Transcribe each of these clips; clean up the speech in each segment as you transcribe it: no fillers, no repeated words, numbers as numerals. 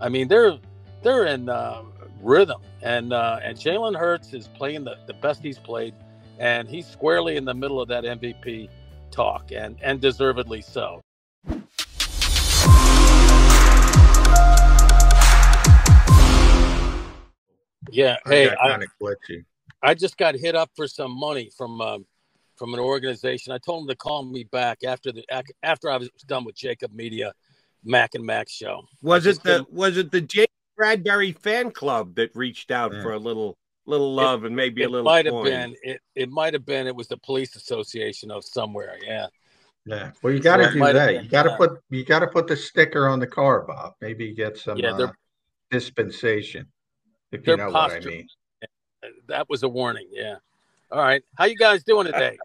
I mean, they're in rhythm, and Jalen Hurts is playing the best he's played, and he's squarely in the middle of that MVP talk, and deservedly so. Yeah, hey, I just got hit up for some money from an organization. I told them to call me back after I was done with JAKIB Media, Mac and Mac show. Was it the Jay Bradbury fan club that reached out for a little love and maybe a little might coin? Have been it might have been. It was the police association of somewhere. Yeah. Yeah. Well, you got to do that. You got to put the sticker on the car, Bob. Maybe get some dispensation, if you know what I mean. That was a warning. Yeah. All right. How you guys doing today?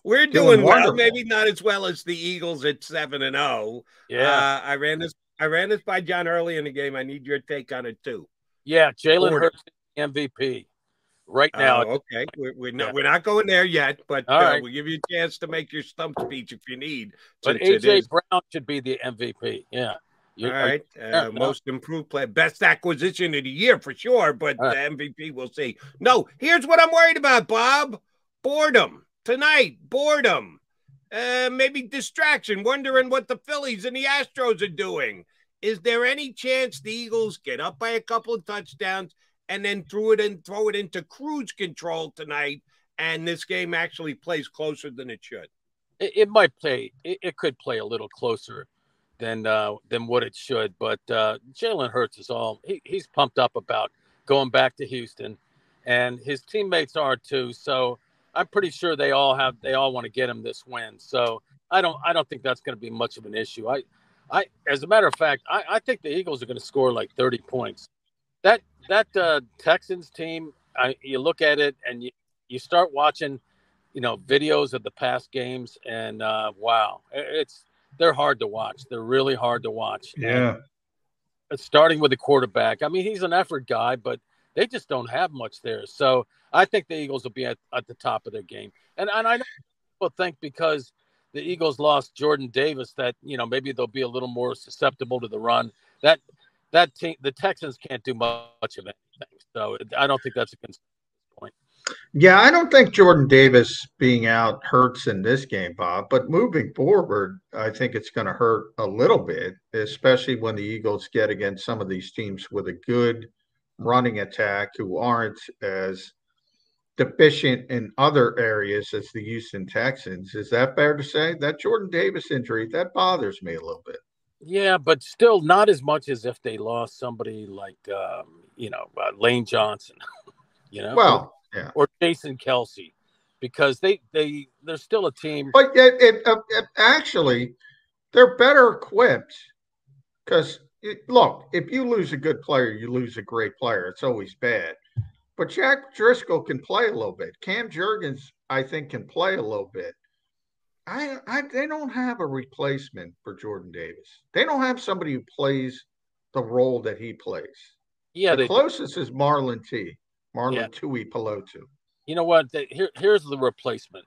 We're doing well. Maybe not as well as the Eagles at 7-0. Yeah. I ran this by John early in the game. I need your take on it too. Yeah, Jalen Hurts MVP right now. Okay, we're not going there yet, but we'll give you a chance to make your stump speech if you need. But AJ Brown should be the MVP. Yeah. All right. Most improved player, best acquisition of the year for sure, but the MVP we'll see. No, here's what I'm worried about, Bob. Boredom tonight. Boredom. Maybe distraction, wondering what the Phillies and the Astros are doing. Is there any chance the Eagles get up by a couple of touchdowns and then throw it into cruise control tonight, and this game actually plays closer than it should? It might play. It could play a little closer than what it should. But Jalen Hurts is he's pumped up about going back to Houston, and his teammates are too. So I'm pretty sure they all want to get him this win. So I don't think that's going to be much of an issue. As a matter of fact, I think the Eagles are going to score like 30 points. That Texans team, you look at it and you start watching, videos of the past games, and wow, they're hard to watch. They're really hard to watch. Yeah. And starting with the quarterback. I mean, he's an effort guy, but they just don't have much there. So I think the Eagles will be at the top of their game. And I know people think because the Eagles lost Jordan Davis that, maybe they'll be a little more susceptible to the run. That team, the Texans can't do much of anything. So I don't think that's a concern at this point. Yeah, I don't think Jordan Davis being out hurts in this game, Bob. But moving forward, I think it's going to hurt a little bit, especially when the Eagles get against some of these teams with a good running attack who aren't as deficient in other areas as the Houston Texans. Is that fair to say? That Jordan Davis injury, that bothers me a little bit. Yeah, but still not as much as if they lost somebody like, Lane Johnson, Well, yeah. Or Jason Kelsey, because they're still a team. But actually, they're better equipped because, look, if you lose a good player, you lose a great player. It's always bad. But Jack Driscoll can play a little bit. Cam Jurgens, I think, can play a little bit. They don't have a replacement for Jordan Davis. They don't have somebody who plays the role that he plays. Yeah, the closest is Marlon Tui Pelotu. You know what? Here's the replacement,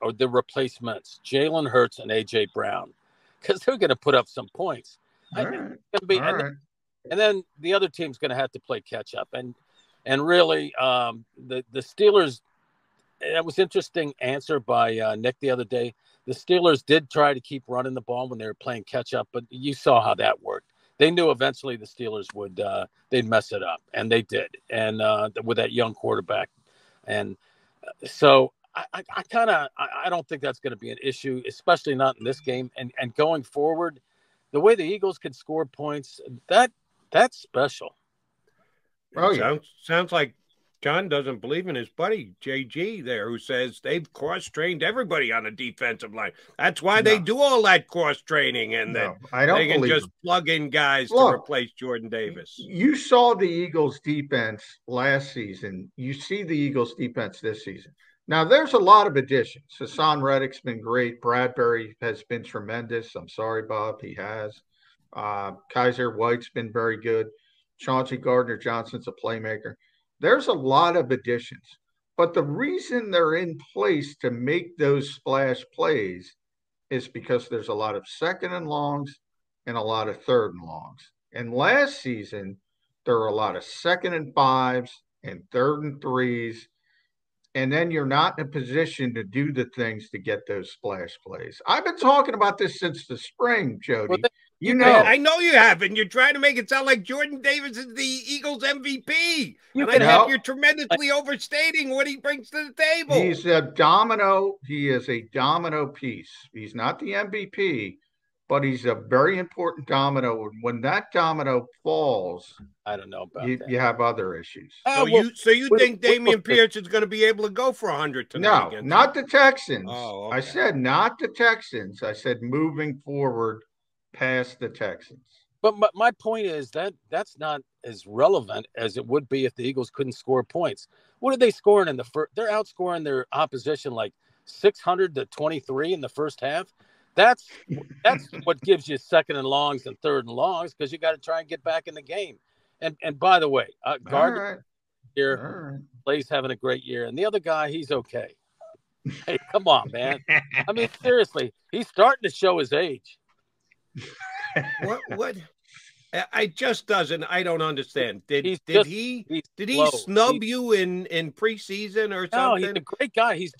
or the replacements: Jalen Hurts and AJ Brown, because they're going to put up some points. And then the other team's going to have to play catch up. And really, the Steelers. That was interesting answer by Nick the other day. The Steelers did try to keep running the ball when they were playing catch up, but you saw how that worked. They knew eventually the Steelers would they'd mess it up, and they did. And with that young quarterback, and so I don't think that's going to be an issue, especially not in this game. And going forward, the way the Eagles can score points, that's special. Oh, sounds like John doesn't believe in his buddy, JG, there, who says they've cross-trained everybody on the defensive line. That's why they do all that cross-training, and they can just plug in guys to replace Jordan Davis. You saw the Eagles' defense last season. You see the Eagles' defense this season. Now, there's a lot of additions. Hassan Reddick's been great. Bradbury has been tremendous. I'm sorry, Bob, he has. Kaiser White's been very good. Chauncey Gardner-Johnson's a playmaker. There's a lot of additions, but the reason they're in place to make those splash plays is because there's a lot of second and longs and a lot of 3rd and longs. And last season, there were a lot of 2nd and 5s and 3rd and 3s. And then you're not in a position to do the things to get those splash plays. I've been talking about this since the spring, Jody. I know you have, and you're trying to make it sound like Jordan Davis is the Eagles MVP. And I think you're tremendously overstating what he brings to the table. He's a domino. He is a domino piece. He's not the MVP, but he's a very important domino. When that domino falls, I don't know about that. You have other issues. So you think Dameon Pierce is going to be able to go for 100 tonight? No, not the Texans. Oh, okay. I said not the Texans. I said moving forward past the Texans. But my point is that's not as relevant as it would be if the Eagles couldn't score points. What are they scoring in the first? They're outscoring their opposition like 600-23 in the first half. That's what gives you 2nd and longs and 3rd and longs, because you got to try and get back in the game. And by the way, Gardner here, Clay's having a great year, and the other guy, he's okay. Hey, come on, man. I mean, seriously, he's starting to show his age. What? I just doesn't. I don't understand. Did he snub you in preseason or something? No, he's a great guy. He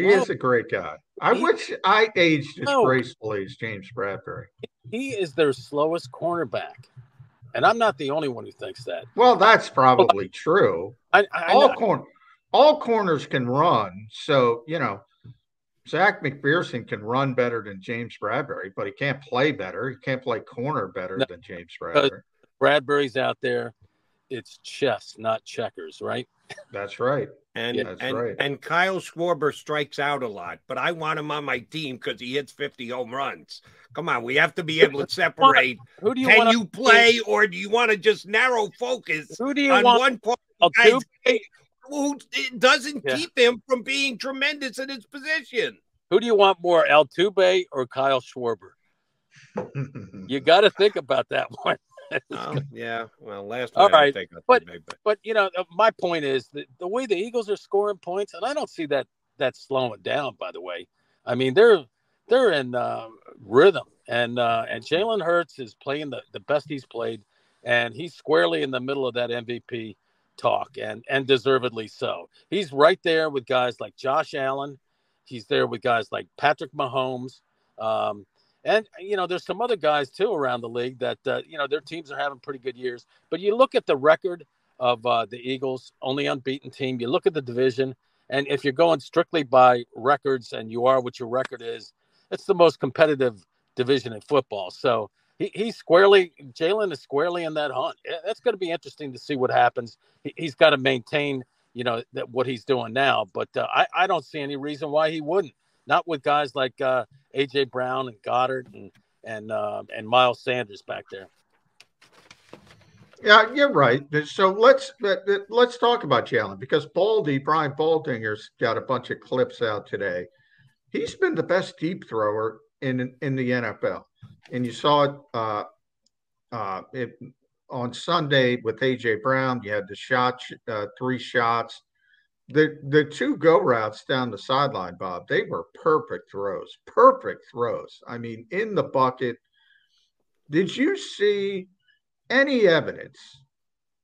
is a great guy. I wish I aged as gracefully as James Bradbury. He is their slowest cornerback, and I'm not the only one who thinks that. Well, that's probably true. All corners can run, so Zach McPherson can run better than James Bradbury, but he can't play better. He can't play corner better than James Bradbury. Bradbury's out there. It's chess, not checkers, right? That's right. And Kyle Schwarber strikes out a lot, but I want him on my team because he hits 50 home runs. Come on, we have to be able to separate. Can you play, or do you want to just narrow focus on one part? Who doesn't keep him from being tremendous in his position? Who do you want more, Altuve or Kyle Schwarber? You got to think about that one. Yeah. Well, last all right, but my point is that the way the Eagles are scoring points, and I don't see that slowing down. By the way, I mean they're in rhythm, and Jalen Hurts is playing the best he's played, and he's squarely in the middle of that MVP talk, and deservedly so. He's right there with guys like Josh Allen. He's there with guys like Patrick Mahomes. And, there's some other guys, too, around the league that, their teams are having pretty good years. But you look at the record of the Eagles, only unbeaten team. You look at the division, and if you're going strictly by records and you are what your record is, it's the most competitive division in football. So Jalen is squarely in that hunt. That's going to be interesting to see what happens. He's got to maintain, that what he's doing now. But I don't see any reason why he wouldn't. Not with guys like A.J. Brown and Goddard and Miles Sanders back there. Yeah, you're right. So let's talk about Jalen, because Brian Baldinger's got a bunch of clips out today. He's been the best deep thrower in the NFL, and you saw it on Sunday with A.J. Brown. You had the shot, 3 shots. The 2 go routes down the sideline, Bob, they were perfect throws. I mean, in the bucket. Did you see any evidence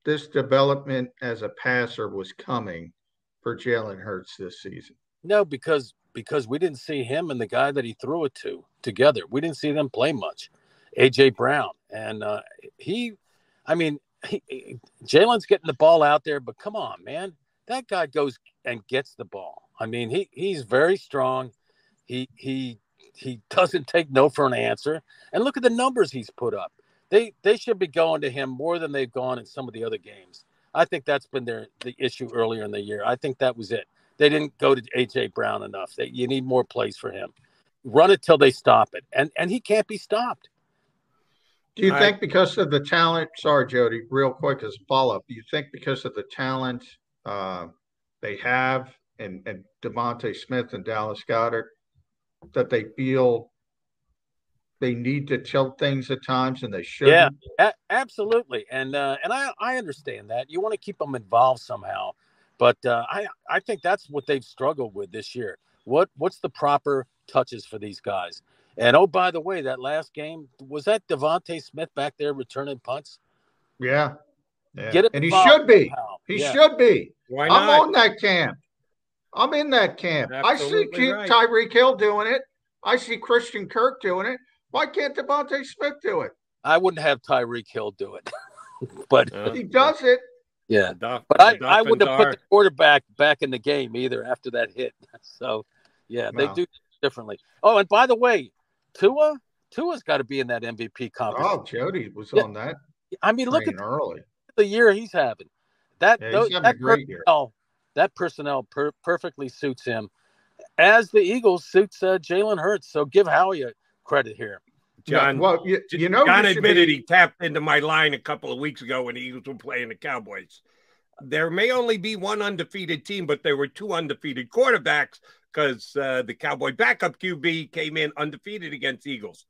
this development as a passer was coming for Jalen Hurts this season? No, because we didn't see him and the guy that he threw it to together. We didn't see them play much. A.J. Brown. And Jalen's getting the ball out there, but come on, man. That guy goes and gets the ball. I mean, he's very strong. He doesn't take no for an answer. And look at the numbers he's put up. They should be going to him more than they've gone in some of the other games. I think that's been the issue earlier in the year. I think that was it. They didn't go to A.J. Brown enough. You need more plays for him. Run it till they stop it. And he can't be stopped. Do you think because of the talent? Sorry, Jody, real quick as a follow-up. Do you think because of the talent they have and Devontae Smith and Dallas Goedert that they feel they need to tilt things at times and they should? Yeah, absolutely. And I understand that. You want to keep them involved somehow. But I think that's what they've struggled with this year. What's the proper touches for these guys? And oh, by the way, that last game, was that Devontae Smith back there returning punts? Yeah. Yeah. Get it, and he should be. somehow. He should be. Why not? I'm on that camp. I'm in that camp. Absolutely I see Tyreek Hill doing it. I see Christian Kirk doing it. Why can't Devontae Smith do it? I wouldn't have Tyreek Hill do it, but he does it. Yeah, but I wouldn't have put the quarterback back in the game either after that hit. So, yeah, they do differently. Oh, and by the way, Tua's got to be in that MVP conversation. Oh, Jody was on that. I mean, look at early the year he's having. He's having a great year. That personnel perfectly suits him, as the Eagles suits Jalen Hurts. So give Howie credit here. John, well, John admitted he tapped into my line a couple of weeks ago when the Eagles were playing the Cowboys. There may only be one undefeated team, but there were two undefeated quarterbacks because the Cowboy backup QB came in undefeated against Eagles.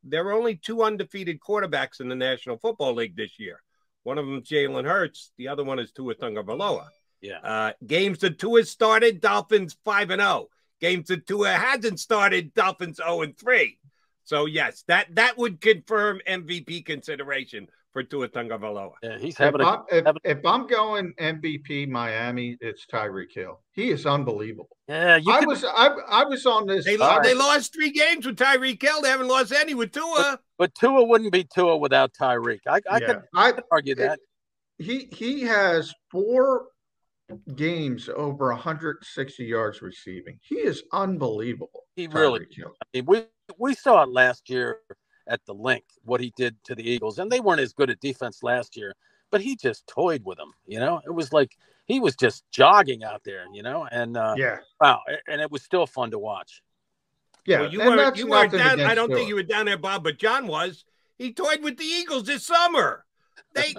There were only two undefeated quarterbacks in the National Football League this year. One of them is Jalen Hurts. The other one is Tua Tagovailoa. Yeah. Games that Tua started, Dolphins 5-0. Games that Tua hasn't started, Dolphins 0-3. So, yes, that would confirm MVP consideration for Tua Tagovailoa. Yeah, he's if I'm going MVP Miami, it's Tyreek Hill. He is unbelievable. Yeah, I was on this. They lost 3 games with Tyreek Hill. They haven't lost any with Tua. But Tua wouldn't be Tua without Tyreek. I could argue that. He has 4 games over 160 yards receiving. He is unbelievable. He really. I mean, we saw it last year at the Link, what he did to the Eagles, and they weren't as good at defense last year, but he just toyed with them. It was like he was just jogging out there, and wow, and it was still fun to watch. Yeah, well, you weren't down. I don't think you were down there, Bob, but John was. He toyed with the Eagles this summer. They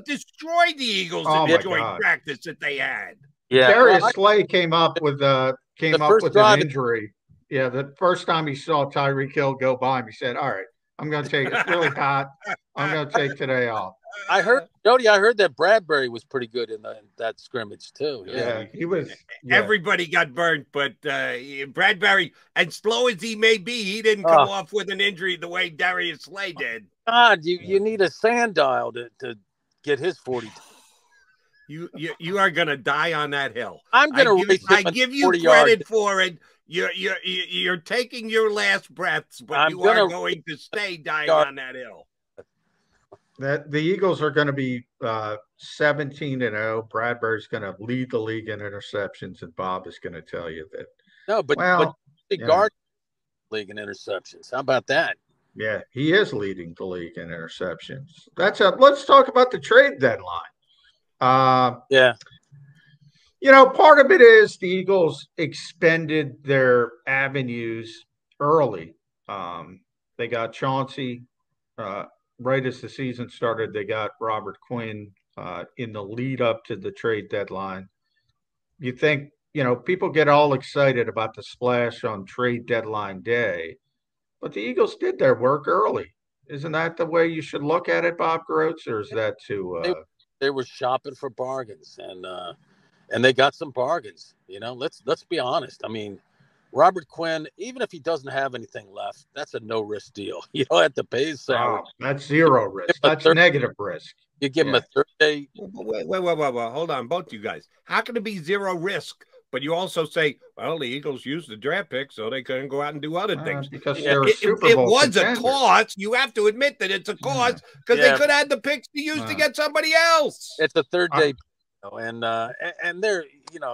destroyed the Eagles in the joint practice that they had. Yeah, Darius Slay came up with an injury. Yeah, the first time he saw Tyreek Hill go by him, he said, "All right, I'm going to take it's really hot. I'm going to take today off." I heard that Bradbury was pretty good in that scrimmage too. Yeah, he was. Yeah. Everybody got burnt, but Bradbury, as slow as he may be, he didn't come off with an injury the way Darius Slay did. God, you need a sand dial to get his 40. You are going to die on that hill. I'm going to. I give you credit for it. You're taking your last breaths, but you are going to stay dying on that hill. That the Eagles are going to be 17-0. Bradbury's going to lead the league in interceptions, and Bob is going to tell you that. No, but guard league in interceptions. How about that? Yeah, he is leading the league in interceptions. Let's talk about the trade deadline. Part of it is the Eagles expended their avenues early. They got Chauncey right as the season started. They got Robert Quinn in the lead up to the trade deadline. You think, people get all excited about the splash on trade deadline day, but the Eagles did their work early. Isn't that the way you should look at it, Bob Grotz, or is that too? They were shopping for bargains, and they got some bargains. Let's be honest. I mean, Robert Quinn, even if he doesn't have anything left, that's a no-risk deal. You don't have to pay his salary. That's zero risk. That's negative risk. You give him a third day. Wait. Hold on, both you guys. How can it be zero risk? But you also say, well, the Eagles used the draft pick, so they couldn't go out and do other things. Because it was a cost. You have to admit that it's a cost because they could have had the picks to use to get somebody else. It's a third day, and they're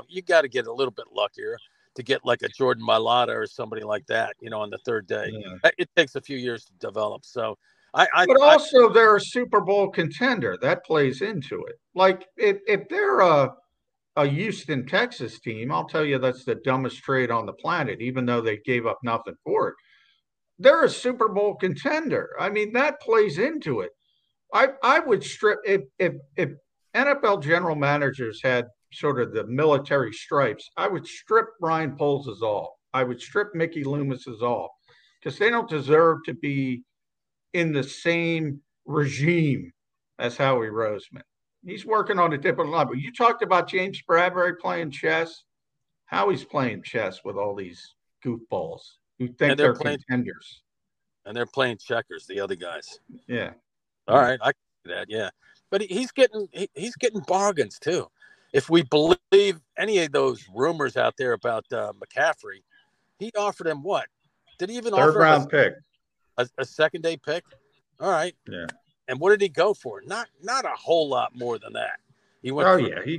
you got to get a little bit luckier to get like a Jordan Mailata or somebody like that, on the third day. Yeah. It takes a few years to develop. So they're a Super Bowl contender. That plays into it. Like if they're a Houston, Texas team, I'll tell you that's the dumbest trade on the planet, even though they gave up nothing for it. They're a Super Bowl contender. I mean, that plays into it. I would strip if NFL general managers had sort of the military stripes, I would strip Brian Poles' off. I would strip Mickey Loomis's off because they don't deserve to be in the same regime as Howie Roseman. He's working on a different level. You talked about James Bradbury playing chess. Howie's playing chess with all these goofballs. who think they're contenders. And they're playing checkers, the other guys. Yeah. All right, I can see that, yeah. But he's getting bargains too. If we believe any of those rumors out there about McCaffrey, he offered him what? Did he even offer third-round pick? A second-day pick? All right. Yeah. And what did he go for? Not a whole lot more than that. He went. Oh yeah, they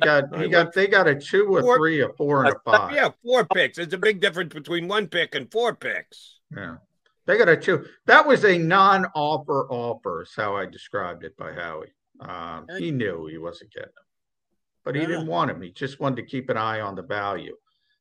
got a 2, a 3, a 4, and a 5. Yeah, 4 picks. It's a big difference between 1 pick and 4 picks. Yeah, they got a 2. That was a non-offer offer, is how I described it by Howie. He knew he wasn't getting him, but he didn't want him. He just wanted to keep an eye on the value.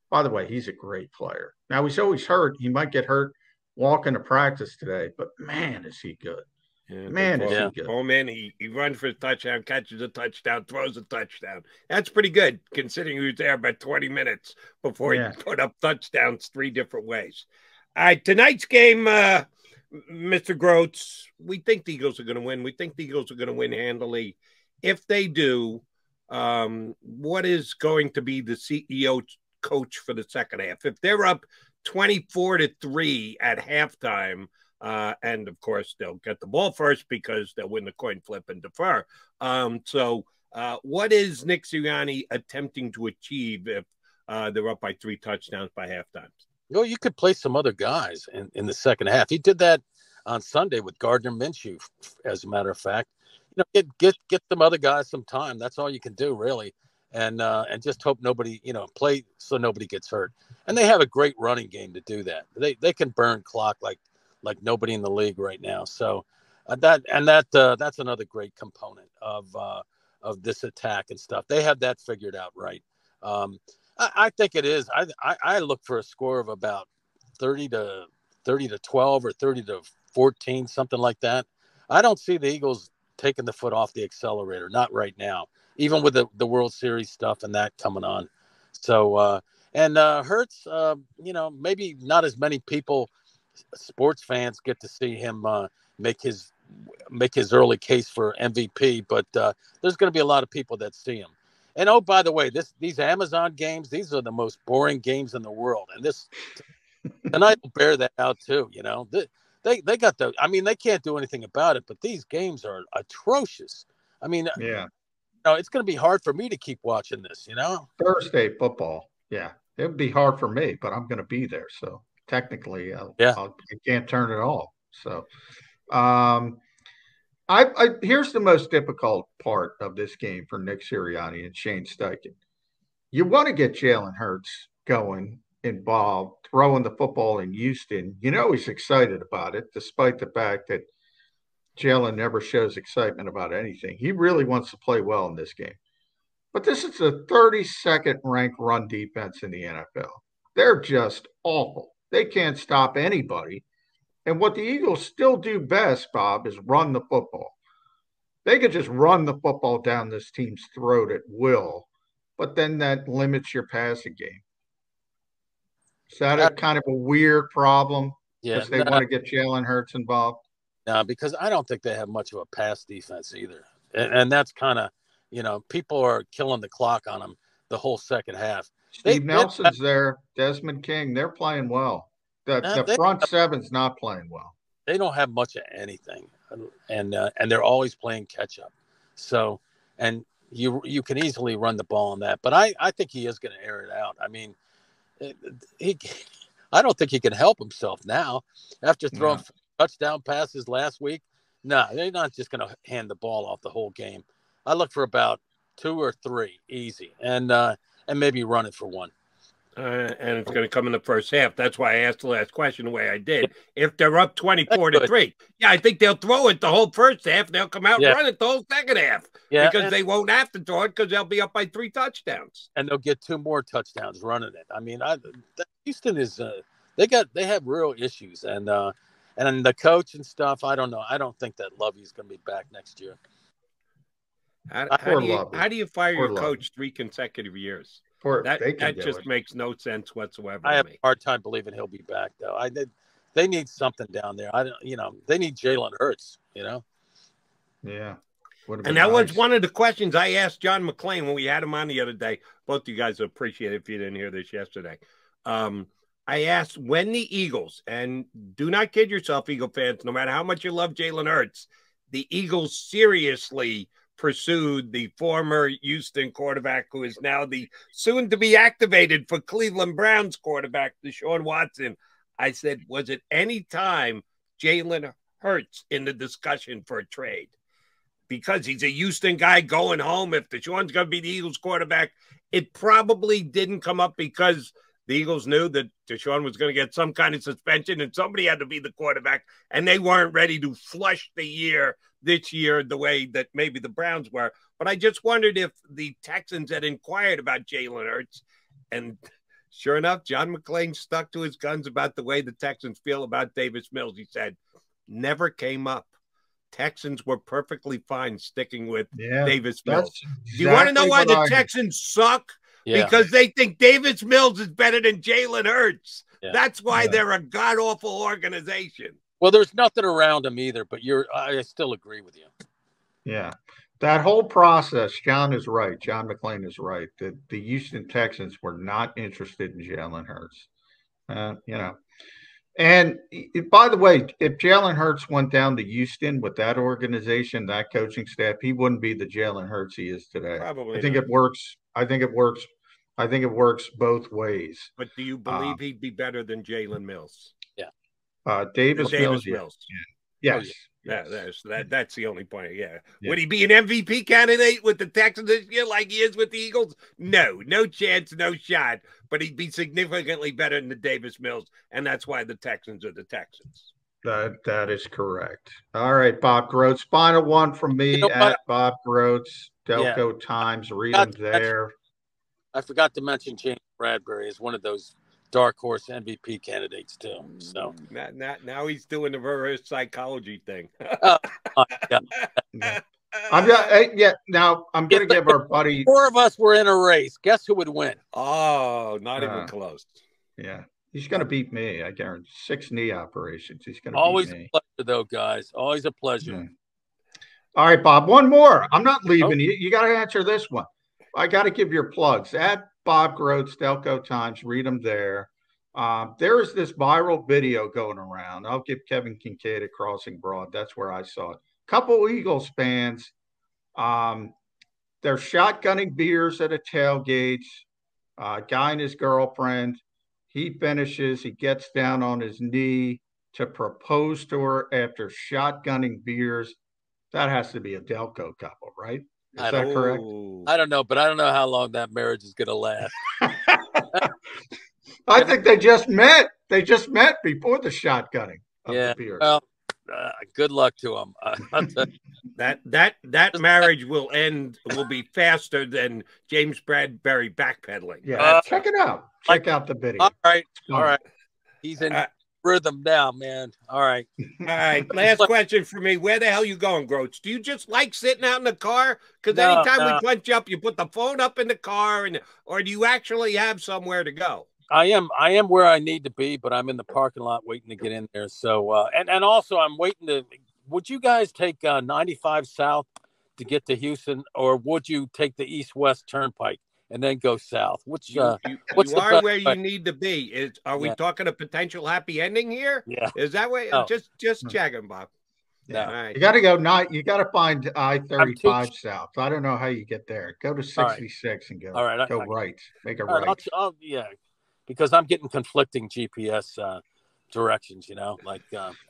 By the way, he's a great player. Now he's always hurt. He might get hurt walking to practice today, but man, is he good. Yeah, man, is he good. Oh, man, he runs for a touchdown, catches a touchdown, throws a touchdown. That's pretty good, considering he was there about 20 minutes before he put up touchdowns 3 different ways. All right, tonight's game, Mr. Grotz, we think the Eagles are going to win. We think the Eagles are going to win handily. If they do, what is going to be the CEO coach for the second half? If they're up 24-3 at halftime, and of course they'll get the ball first because they'll win the coin flip and defer. So what is Nick Sirianni attempting to achieve if they're up by 3 touchdowns by halftime? Well, you could play some other guys in the second half. He did that on Sunday with Gardner Minshew, as a matter of fact. You know, get some other guys some time. That's all you can do, really. And just hope nobody, play so nobody gets hurt. And they have a great running game to do that. They can burn clock like nobody in the league right now. So that's another great component of this attack and stuff. They have that figured out right. I think it is. I look for a score of about 30-12 or 30-14, something like that. I don't see the Eagles taking the foot off the accelerator, not right now, even with the World Series stuff and that coming on. So Hurts, maybe not as many people, sports fans, get to see him make his early case for MVP, but there's going to be a lot of people that see him. And oh, by the way, these Amazon games, these are the most boring games in the world, and this tonight will bear that out too. They got they can't do anything about it, but these games are atrocious. It's going to be hard for me to keep watching this. Thursday football, yeah, it would be hard for me, but I'm going to be there, so technically, I can't turn it off. So, here's the most difficult part of this game for Nick Sirianni and Shane Steichen. You want to get Jalen Hurts going, involved, throwing the football in Houston. He's excited about it, despite the fact that Jalen never shows excitement about anything. He really wants to play well in this game. But this is the 32nd ranked run defense in the NFL. They're just awful. They can't stop anybody. And what the Eagles still do best, Bob, is run the football. They could just run the football down this team's throat at will, but then that limits your passing game. Is that a kind of a weird problem? Yeah, because they want to get Jalen Hurts involved? No, because I don't think they have much of a pass defense either. And that's kind of, people are killing the clock on them the whole second half. Steve Nelson's there, Desmond King, they're playing well. The front seven's not playing well. They don't have much of anything, and they're always playing catch up. So, and you can easily run the ball on that. But I think he is going to air it out. I mean, I don't think he can help himself now after throwing touchdown passes last week. No, they're not just going to hand the ball off the whole game. I look for about 2 or 3 easy, and maybe run it for 1. And it's going to come in the first half. That's why I asked the last question the way I did. If they're up 24-3, I think they'll throw it the whole first half. They'll come out and run it the whole second half because they won't have to throw it because they'll be up by 3 touchdowns. And they'll get 2 more touchdowns running it. I mean, Houston is they have real issues, and the coach and stuff. I don't know. I don't think that Lovey's going to be back next year. How do you fire your coach 3 consecutive years? That just makes no sense whatsoever. I have a hard time believing he'll be back, though. They need something down there. They need Jalen Hurts. Yeah. And that was one of the questions I asked John McClain when we had him on the other day. Both you guys would appreciate it if you didn't hear this yesterday. I I asked when the Eagles, and do not kid yourself, Eagle fans, no matter how much you love Jalen Hurts, the Eagles seriously pursued the former Houston quarterback who is now the soon-to-be activated for Cleveland Browns quarterback, Deshaun Watson. I said, was it any time Jalen Hurts in the discussion for a trade? Because he's a Houston guy going home. If Deshaun's going to be the Eagles quarterback, it probably didn't come up because the Eagles knew that Deshaun was going to get some kind of suspension and somebody had to be the quarterback, and they weren't ready to flush the year this year the way that maybe the Browns were. But I just wondered if the Texans had inquired about Jalen Hurts, and sure enough, John McClain stuck to his guns about the way the Texans feel about Davis Mills. He said, never came up. Texans were perfectly fine sticking with Davis Mills. Do you want to know why the Texans suck? Yeah. Because they think Davis Mills is better than Jalen Hurts. Yeah. That's why they're a god-awful organization. Well, there's nothing around him either, but I still agree with you. Yeah. That whole process, John is right. John McClain is right. That the Houston Texans were not interested in Jalen Hurts. And by the way, if Jalen Hurts went down to Houston with that organization, that coaching staff, he wouldn't be the Jalen Hurts he is today. Probably. I think it works. I think it works both ways. But do you believe he'd be better than Jalen Mills? Yeah. Davis Mills. Yes. Yes. That's the only point. Yeah. Would he be an MVP candidate with the Texans this year like he is with the Eagles? No chance, no shot. But he'd be significantly better than the Davis Mills, and that's why the Texans are the Texans. That is correct. All right, Bob Grotz. Final one from me at Bob Grotz. Delco Times. Read them there. I forgot to mention James Bradbury is one of those dark horse MVP candidates too. So now he's doing the reverse psychology thing. Now I'm going to give our buddy. 4 of us were in a race. Guess who would win? Oh, not even close. Yeah, he's going to beat me. I guarantee. 6 knee operations. He's going to always beat me. A pleasure, though, guys. Always a pleasure. Yeah. All right, Bob. One more. I'm not leaving you. You got to answer this one. I got to give your plugs at Bob Grotz, Delco Times. Read them there. There is this viral video going around. I'll give Kevin Kincaid at Crossing Broad. That's where I saw it. Couple Eagles fans. They're shotgunning beers at a tailgate. Guy and his girlfriend. He finishes. He gets down on his knee to propose to her after shotgunning beers. That has to be a Delco couple, right? Is that correct? I don't know, but I don't know how long that marriage is going to last. I think they just met. They just met before the shotgunning of the beers. Well, good luck to them. That marriage will be faster than James Bradbury backpedaling. Yeah, check it out. Check out the video. All right. He's in rhythm now, man. All right. Last question for me. Where the hell you going, Grotz? Do you just like sitting out in the car? Because anytime we punch up, you put the phone up in the car, or do you actually have somewhere to go? I am where I need to be, but I'm in the parking lot waiting to get in there. So, and also I'm waiting to. Would you guys take 95 South to get to Houston, or would you take the East-West Turnpike and then go south? What's you are where you need to be? Are we talking a potential happy ending here? Yeah. Is that way? Just checking, Bob. Yeah. All right. You got to go. You got to find I-35 South. I don't know how you get there. Go to 66 and go. All right. Go right. Make a right. Because I'm getting conflicting GPS directions.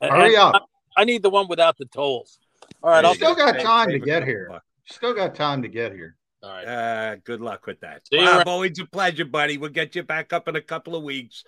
Hurry up. I need the one without the tolls. All right. I'll still got time to get here. Still got time to get here. All right. Good luck with that. Bob, always a pleasure, buddy. We'll get you back up in a couple of weeks.